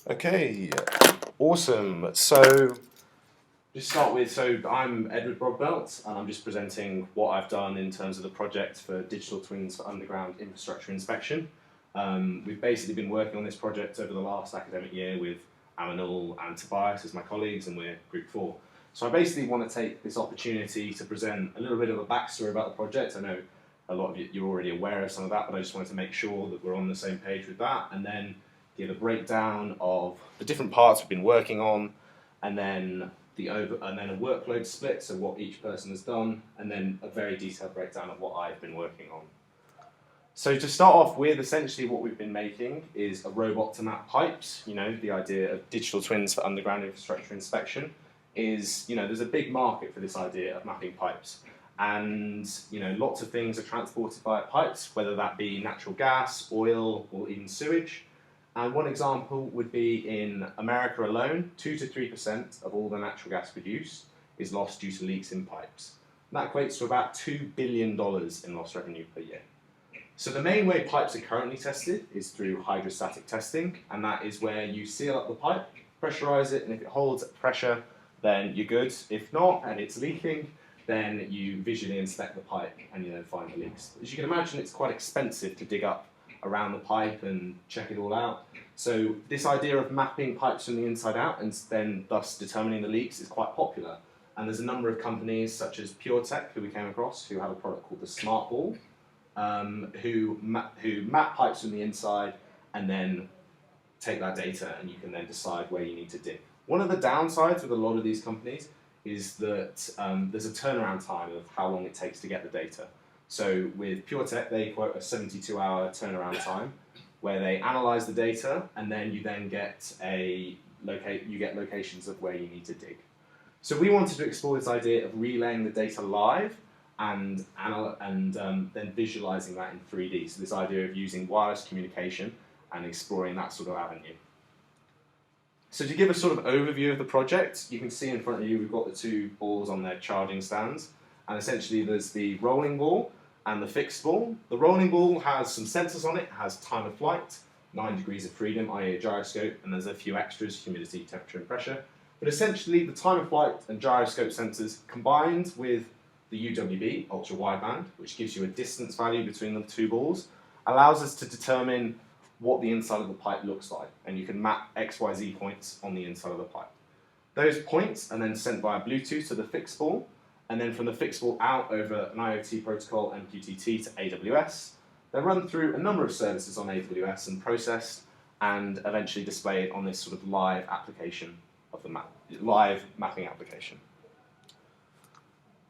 Okay, awesome. So, just start with, I'm Edward Brogbelt, and I'm just presenting what I've done in terms of the project for digital twins for underground infrastructure inspection. We've basically been working on this project over the last academic year with Aminul and Tobias as my colleagues, and we're Group 4. So I basically want to take this opportunity to present a little bit of a backstory about the project. I know a lot of you're already aware of some of that, but I just wanted to make sure that we're on the same page with that, and then give a breakdown of the different parts we've been working on, and then a workload split, so what each person has done, and then a very detailed breakdown of what I've been working on. So to start off with, essentially what we've been making is a robot to map pipes. You know, the idea of digital twins for underground infrastructure inspection is, there's a big market for this idea of mapping pipes. And, lots of things are transported via pipes, whether that be natural gas, oil, or even sewage. And one example would be in America alone, 2 to 3% of all the natural gas produced is lost due to leaks in pipes. And that equates to about $2 billion in lost revenue per year. So the main way pipes are currently tested is through hydrostatic testing, and that is where you seal up the pipe, pressurize it, and if it holds pressure, then you're good. If not, and it's leaking, then you visually inspect the pipe and you then find the leaks. As you can imagine, it's quite expensive to dig up around the pipe and check it all out. So this idea of mapping pipes from the inside out and then thus determining the leaks is quite popular. And there's a number of companies such as PureTech, who we came across, who have a product called the Smart Ball, who map pipes from the inside and then take that data, and you can then decide where you need to dig. One of the downsides with a lot of these companies is that there's a turnaround time of how long it takes to get the data. So with PureTech, they quote a 72-hour turnaround time, where they analyze the data, and then you get locations of where you need to dig. So we wanted to explore this idea of relaying the data live and then visualizing that in 3D. So this idea of using wireless communication and exploring that sort of avenue. So to give a sort of overview of the project, you can see in front of you we've got the two balls on their charging stands, and essentially there's the rolling ball and the fixed ball. The rolling ball has some sensors on it, has time of flight, 9 degrees of freedom, i.e. a gyroscope, and there's a few extras, humidity, temperature and pressure. But essentially the time of flight and gyroscope sensors combined with the UWB, ultra wideband, which gives you a distance value between the two balls, allows us to determine what the inside of the pipe looks like, and you can map XYZ points on the inside of the pipe. Those points are then sent via Bluetooth to the fixed ball, and then from the fixed ball out over an IoT protocol, MQTT, to AWS. They're run through a number of services on AWS and processed, and eventually displayed on this sort of live application of the live mapping application.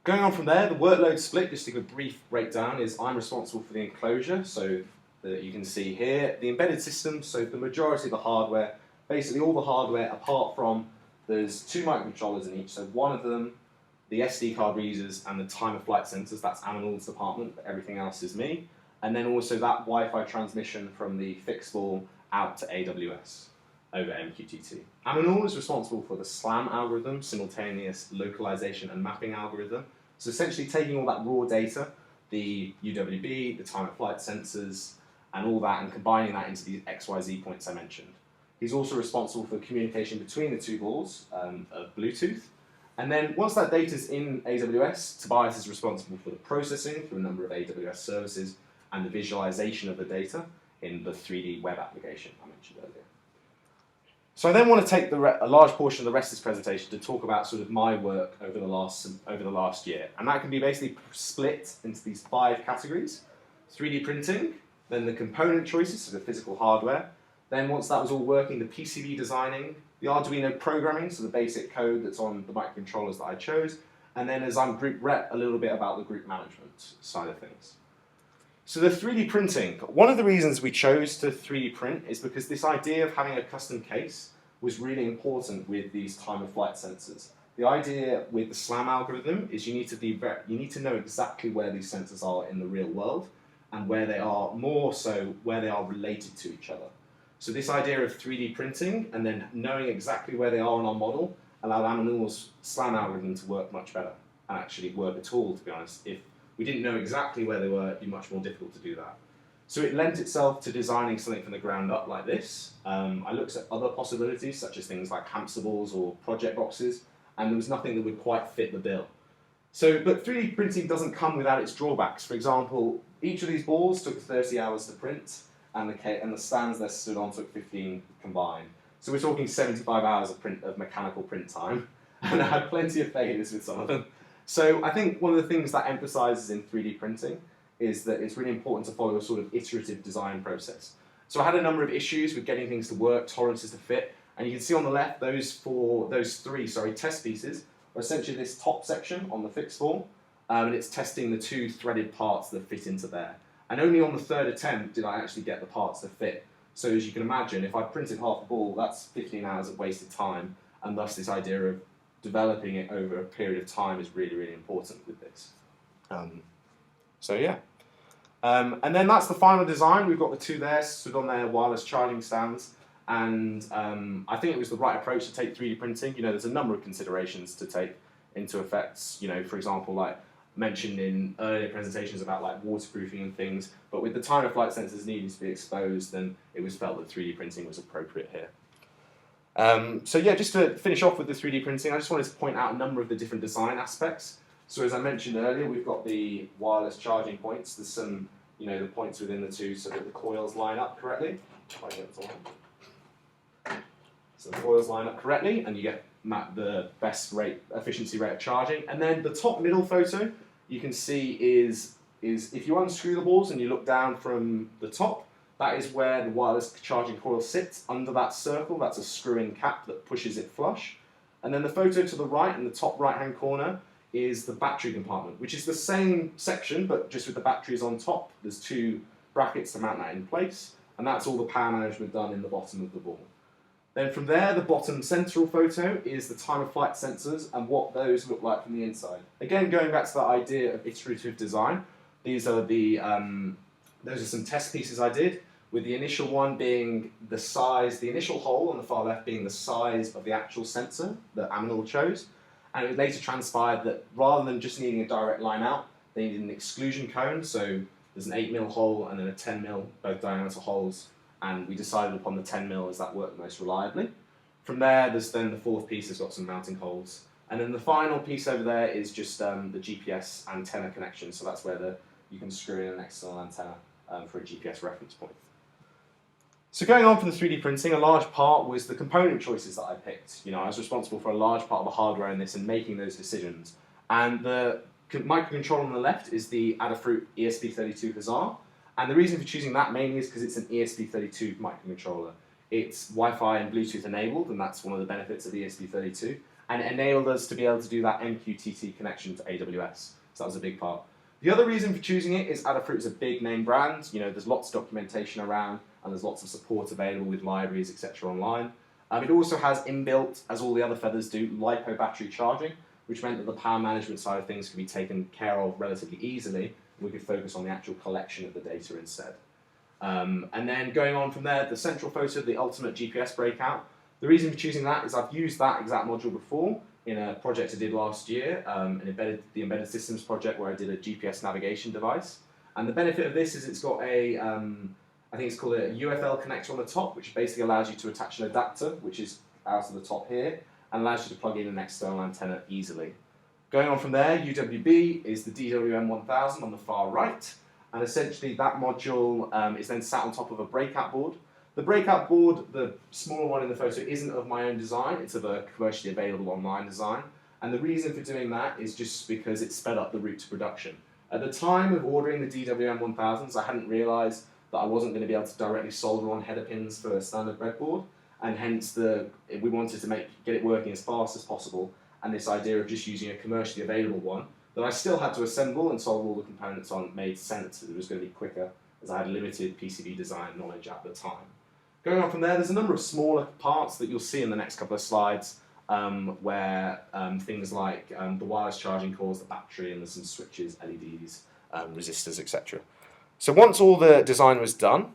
Going on from there, the workload split, just to give a brief breakdown, is I'm responsible for the enclosure, so that you can see here. The embedded system, so the majority of the hardware, basically all the hardware apart from, there's 2 microcontrollers in each, so one of them, the SD card readers and the time of flight sensors, that's Aminul's department, but everything else is me. And then also that Wi-Fi transmission from the fixed ball out to AWS over MQTT. Aminul is responsible for the SLAM algorithm, simultaneous localization and mapping algorithm. So essentially taking all that raw data, the UWB, the time of flight sensors, and all that, and combining that into these XYZ points I mentioned. He's also responsible for communication between the two balls of Bluetooth. And then once that data is in AWS, Tobias is responsible for the processing through a number of AWS services and the visualization of the data in the 3D web application I mentioned earlier. So I then want to take a large portion of the rest of this presentation to talk about sort of my work over the last year. And that can be basically split into these 5 categories: 3D printing, then the component choices, so the physical hardware. Then once that was all working, the PCB designing, the Arduino programming, so the basic code that's on the microcontrollers that I chose. And then as I'm group rep, a little bit about the group management side of things. So the 3D printing, one of the reasons we chose to 3D print is because this idea of having a custom case was really important with these time of flight sensors. The idea with the SLAM algorithm is you need to know exactly where these sensors are in the real world, and where they are, more so where they are related to each other. So this idea of 3D printing and then knowing exactly where they are in our model allowed Aminul's SLAM algorithm to work much better, and actually work at all, to be honest. If we didn't know exactly where they were, it'd be much more difficult to do that. So it lent itself to designing something from the ground up like this. I looked at other possibilities, such as things like hamster balls or project boxes, and there was nothing that would quite fit the bill. But 3D printing doesn't come without its drawbacks. For example, each of these balls took 30 hours to print, and the stands they're stood on took 15 combined. So we're talking 75 hours of mechanical print time, and I had plenty of failures with some of them. So I think one of the things that emphasises in 3D printing is that it's really important to follow a sort of iterative design process. So I had a number of issues with getting things to work, tolerances to fit, and you can see on the left those three test pieces are essentially this top section on the fixed ball, and it's testing the two threaded parts that fit into there. And only on the third attempt did I actually get the parts to fit. So as you can imagine, if I printed half a ball, that's 15 hours of wasted time, and thus this idea of developing it over a period of time is really, really important with this. And then that's the final design. We've got the two there, stood on their wireless charging stands, and I think it was the right approach to take 3D printing. There's a number of considerations to take into effect. For example, like mentioned in earlier presentations about like waterproofing and things, but with the time-of-flight sensors needing to be exposed, then it was felt that 3D printing was appropriate here. Just to finish off with the 3D printing, I just wanted to point out a number of the different design aspects. So as I mentioned earlier, we've got the wireless charging points. There's some, the points within the two so that the coils line up correctly. So the coils line up correctly, and you get the best efficiency rate of charging. And then the top middle photo you can see is if you unscrew the balls and you look down from the top, that is where the wireless charging coil sits. Under that circle, that's a screw-in cap that pushes it flush. And then the photo to the right, in the top right-hand corner, is the battery compartment, which is the same section, but just with the batteries on top. There's two brackets to mount that in place, and that's all the power management done in the bottom of the ball. Then from there, the bottom central photo is the time-of-flight sensors and what those look like from the inside. Again, going back to that idea of iterative design, those are some test pieces I did, with the initial one being the size, the initial hole on the far left being the size of the actual sensor that Aminal chose. And it later transpired that rather than just needing a direct line out, they needed an exclusion cone. So there's an 8mm hole and then a 10mm, both diameter holes. And we decided upon the 10mm as that worked most reliably. From there, there's then the fourth piece has got some mounting holes. And then the final piece over there is just the GPS antenna connection. So that's where you can screw in an external antenna for a GPS reference point. So going on from the 3D printing, a large part was the component choices that I picked. I was responsible for a large part of the hardware in this and making those decisions. And the microcontroller on the left is the Adafruit ESP32 Hussar. And the reason for choosing that mainly is because it's an ESP32 microcontroller. It's Wi-Fi and Bluetooth enabled, and that's one of the benefits of ESP32. And it enabled us to be able to do that MQTT connection to AWS. So that was a big part. The other reason for choosing it is Adafruit is a big name brand. There's lots of documentation around, and there's lots of support available with libraries, etc. online. It also has inbuilt, as all the other feathers do, LiPo battery charging, which meant that the power management side of things could be taken care of relatively easily, and we could focus on the actual collection of the data instead. And then going on from there, the central photo, the ultimate GPS breakout. The reason for choosing that is I've used that exact module before in a project I did last year, the Embedded Systems project where I did a GPS navigation device. And the benefit of this is it's got I think it's called a UFL connector on the top, which basically allows you to attach an adapter, which is out of the top here, and allows you to plug in an external antenna easily. Going on from there, UWB is the DWM1000 on the far right, and essentially that module is then sat on top of a breakout board. The breakout board, the smaller one in the photo, isn't of my own design, it's of a commercially available online design, and the reason for doing that is just because it sped up the route to production. At the time of ordering the DWM1000s, I hadn't realised that I wasn't going to be able to directly solder on header pins for a standard breadboard, and hence we wanted to get it working as fast as possible, and this idea of just using a commercially available one that I still had to assemble and solder all the components on made sense that it was going to be quicker, as I had limited PCB design knowledge at the time. Going on from there, there's a number of smaller parts that you'll see in the next couple of slides, where things like the wireless charging cords, the battery, and there's some switches, LEDs, resistors, etc. So once all the design was done,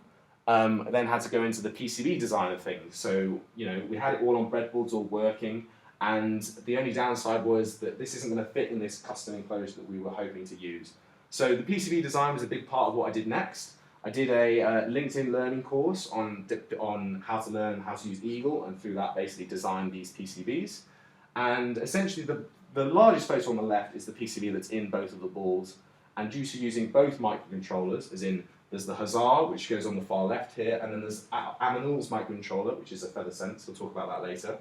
I then had to go into the PCB design of things. So, we had it all on breadboards, all working, and the only downside was that this isn't going to fit in this custom enclosure that we were hoping to use. So the PCB design was a big part of what I did next. I did a LinkedIn learning course on how to learn how to use Eagle, and through that basically designed these PCBs. And essentially the largest photo on the left is the PCB that's in both of the balls, and due to using both microcontrollers, as in there's the Hussar, which goes on the far left here, and then there's Aminul's microcontroller, which is a feather sense, we'll talk about that later,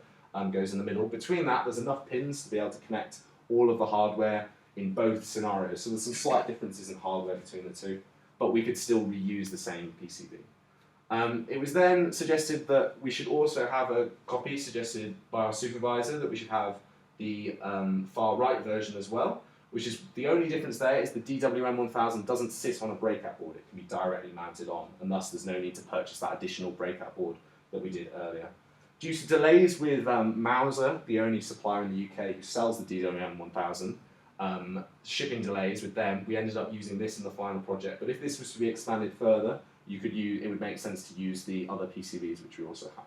goes in the middle. Between that, there's enough pins to be able to connect all of the hardware in both scenarios. So there's some slight differences in hardware between the two, but we could still reuse the same PCB. It was then suggested that we should also have a copy suggested by our supervisor, that we should have the far right version as well, which is the only difference there is the DWM1000 doesn't sit on a breakout board. It can be directly mounted on, and thus there's no need to purchase that additional breakout board that we did earlier. Due to delays with Mouser, the only supplier in the UK who sells the DWM1000, shipping delays with them, we ended up using this in the final project. But if this was to be expanded further, it would make sense to use the other PCBs, which we also have.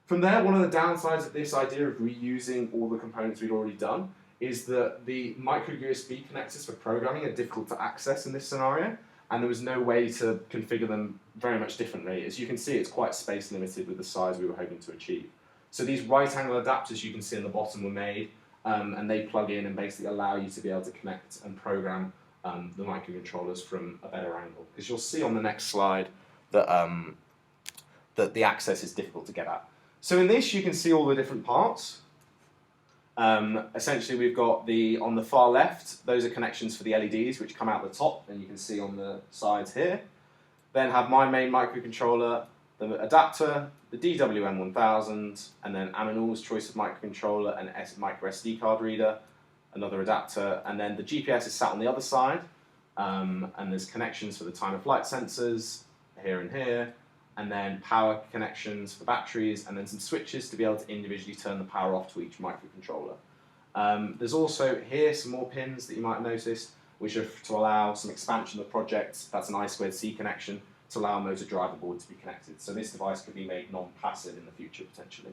From there, one of the downsides of this idea of reusing all the components we'd already done is that the micro USB connectors for programming are difficult to access in this scenario, and there was no way to configure them very much differently. As you can see, it's quite space limited with the size we were hoping to achieve. So these right angle adapters you can see in the bottom were made, and they plug in and basically allow you to be able to connect and program the microcontrollers from a better angle. Because you'll see on the next slide that, that the access is difficult to get at. So in this you can see all the different parts. Essentially we've got on the far left, those are connections for the LEDs which come out the top, and you can see on the sides here. Then have my main microcontroller, the adapter, the DWM1000, and then Aminul's choice of microcontroller and micro SD card reader, another adapter, and then the GPS is sat on the other side, and there's connections for the time of flight sensors here and here, and then power connections for batteries, and then some switches to be able to individually turn the power off to each microcontroller. There's also here some more pins that you might have noticed, which are to allow some expansion of the project. That's an I2C connection to allow a motor driver board to be connected. So this device could be made non-passive in the future, potentially.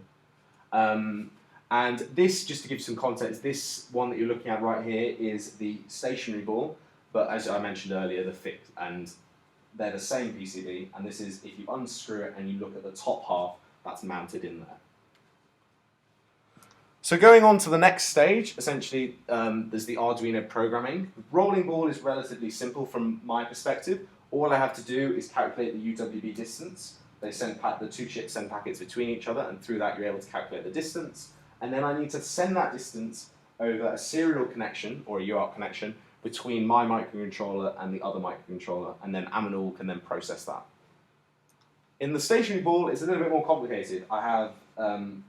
And this, just to give some context, this one that you're looking at right here is the stationary ball, but as I mentioned earlier, the fixed, and they're the same PCB, and this is, if you unscrew it and you look at the top half, that's mounted in there. So going on to the next stage, essentially there's the Arduino programming. Rolling ball is relatively simple from my perspective. All I have to do is calculate the UWB distance. The two chips send packets between each other, and through that you're able to calculate the distance. And then I need to send that distance over a serial connection, or a UART connection, between my microcontroller and the other microcontroller, and then Aminul can then process that. In the stationary ball, it's a little bit more complicated. I have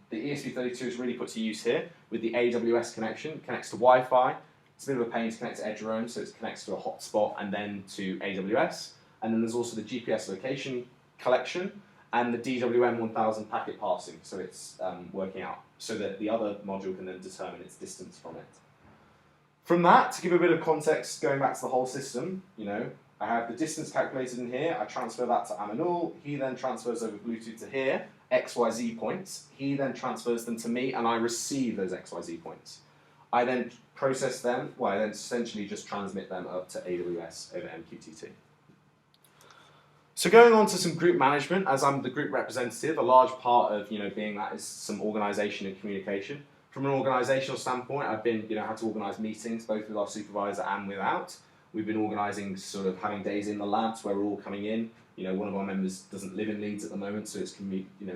the ESP32 is really put to use here with the AWS connection. It connects to Wi-Fi. It's a bit of a pain to connect to edge roam, so it connects to a hotspot and then to AWS. And then there's also the GPS location collection and the DWM1000 packet passing, so it's working out so that the other module can then determine its distance from it. From that, to give a bit of context, going back to the whole system, I have the distance calculated in here, I transfer that to Aminul, he then transfers over Bluetooth to here, XYZ points, he then transfers them to me, and I receive those XYZ points. I then process them, I then essentially just transmit them up to AWS over MQTT. So going on to some group management, as I'm the group representative, a large part of being that is some organisation and communication. From an organisational standpoint, I've been had to organise meetings both with our supervisor and without. We've been organising sort of having days in the labs where we're all coming in. One of our members doesn't live in Leeds at the moment, so it's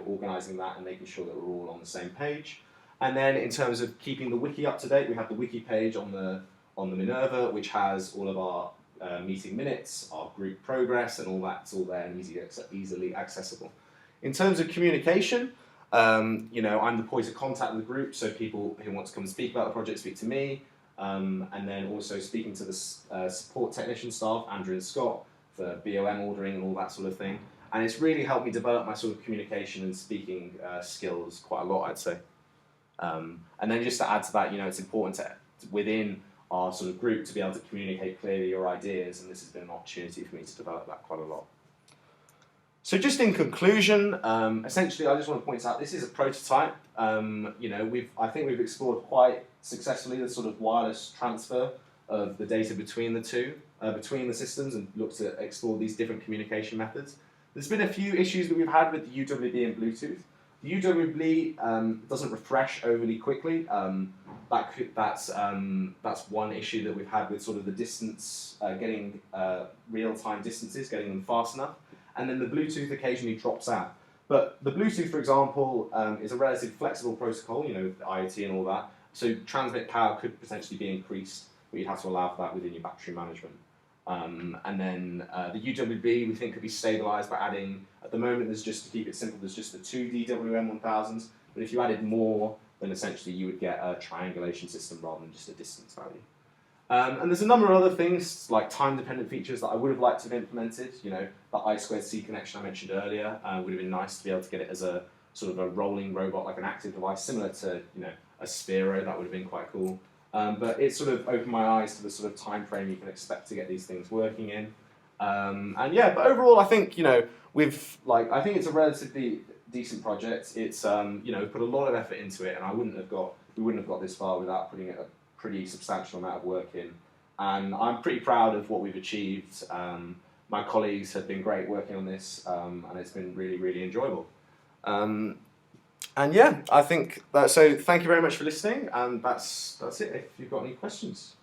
organising that and making sure that we're all on the same page. And then in terms of keeping the wiki up to date, we have the wiki page on the Minerva, which has all of our meeting minutes, our group progress, and all that's all there and easily accessible. In terms of communication, I'm the point of contact with the group, so people who want to come and speak about the project speak to me, and then also speaking to the support technician staff, Andrew and Scott, for BOM ordering and all that sort of thing. And it's really helped me develop my sort of communication and speaking skills quite a lot, I'd say. And then just to add to that, it's important within our sort of group to be able to communicate clearly your ideas, and this has been an opportunity for me to develop that quite a lot. So just in conclusion, essentially I just want to point out this is a prototype. I think we've explored quite successfully the sort of wireless transfer of the data between the two. between the systems and look to explore these different communication methods. There's been a few issues that we've had with the UWB and Bluetooth. The UWB doesn't refresh overly quickly. That's one issue that we've had with sort of the distance, getting real-time distances, getting them fast enough. And then the Bluetooth occasionally drops out. But the Bluetooth, for example, is a relatively flexible protocol, you know, with IoT and all that. So transmit power could potentially be increased, but you'd have to allow for that within your battery management. And then the UWB we think could be stabilized by adding, at the moment there's just, to keep it simple, there's just the 2 DWM1000s, but if you added more, then essentially you would get a triangulation system rather than just a distance value. And there's a number of other things, like time-dependent features that I would have liked to have implemented. You know, the I2C connection I mentioned earlier would have been nice to be able to get it as a sort of a rolling robot, like an active device, similar to, you know, a Sphero. That would have been quite cool. But it sort of opened my eyes to the sort of time frame you can expect to get these things working in. And yeah, but overall, I think, you know, I think it's a relatively decent project. It's you know, we've put a lot of effort into it, and we wouldn't have got this far without putting a pretty substantial amount of work in. And I'm pretty proud of what we've achieved. My colleagues have been great working on this, and it's been really, really enjoyable. And yeah, I think that, so thank you very much for listening, and that's it if you've got any questions.